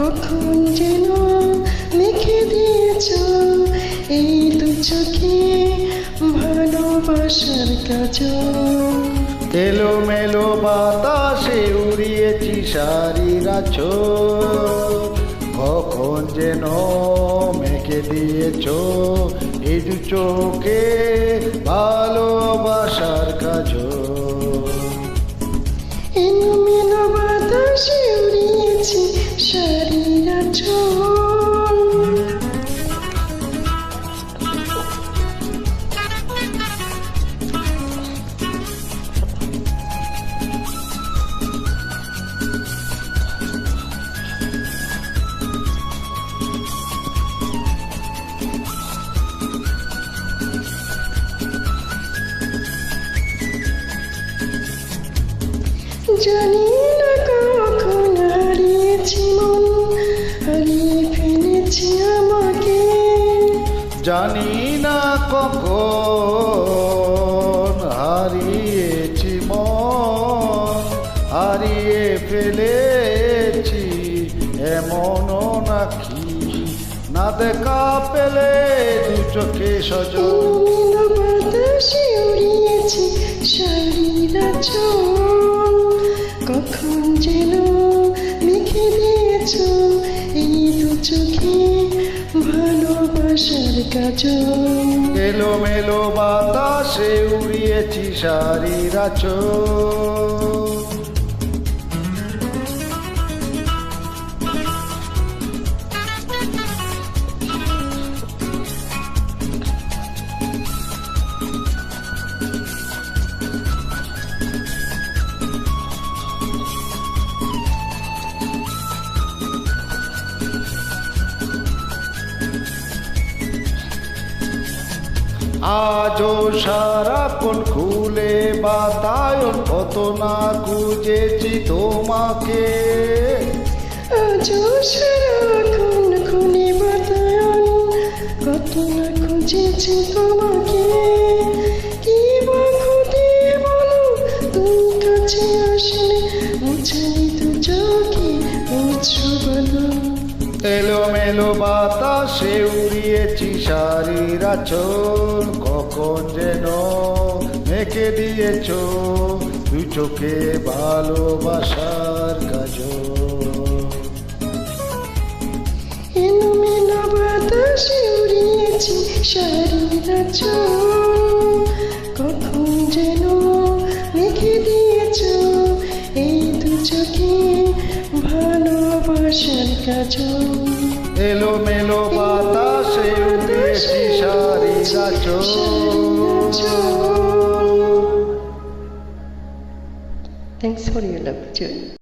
কখন যেন মেখে দিয়েছ এই দু চোখে ভালোবাসার কাজল। এলোমেলো বাতাসে উড়িয়েছি সারির আঁচল, কখন যেন মেখে দিয়েছ এই দু চোখে ভালোবাসার কাজল। এলোমেলো বাতাসে উড়িয়েছি শাড়ির আঁচল। জানি না কখন হারিয়েছি মন, হারিয়ে ফেলেছি আমাকে। জানি না কখন হারিয়েছি মন, হারিয়ে ফেলেছি এমনও নাকি না দেখা পেলে দু চোখে সজল। এলোমেলো বাতাসে উড়িয়েছি শাড়ির আঁচল, কখন যেন মেখে দিয়েছ এই দু চোখে ভালোবাসার কাজল। এলোমেলো বাতাসে উড়িয়েছি শাড়ির আঁচল। আজও সারাক্ষণ খুলে বাতায়ন কত না খুঁজেছি তোমাকে। আজও সারাক্ষণ খুলে বাতায়ন কত না খুঁজেছি তোমাকে। কি বা ক্ষতি বলো তুমি কাছে আসলে, মুছাই দু চোখে মুছো বলো। এলোমেলো বাতাসে উড়িয়েছি শাড়ির আঁচল, কখন যেন মেখে দিয়েছ দু চোখে ভালোবাসার কাজল। এলোমেলো বাতাসে উড়িয়েছি শাড়ির আঁচল, কখন যেন মেখে দিয়েছ এই দু চোখে ভালোবাসার কাজল। এলোমেলো বাতাসে উড়িয়েছি শাড়ির আঁচল। Thanks for your love, Joy.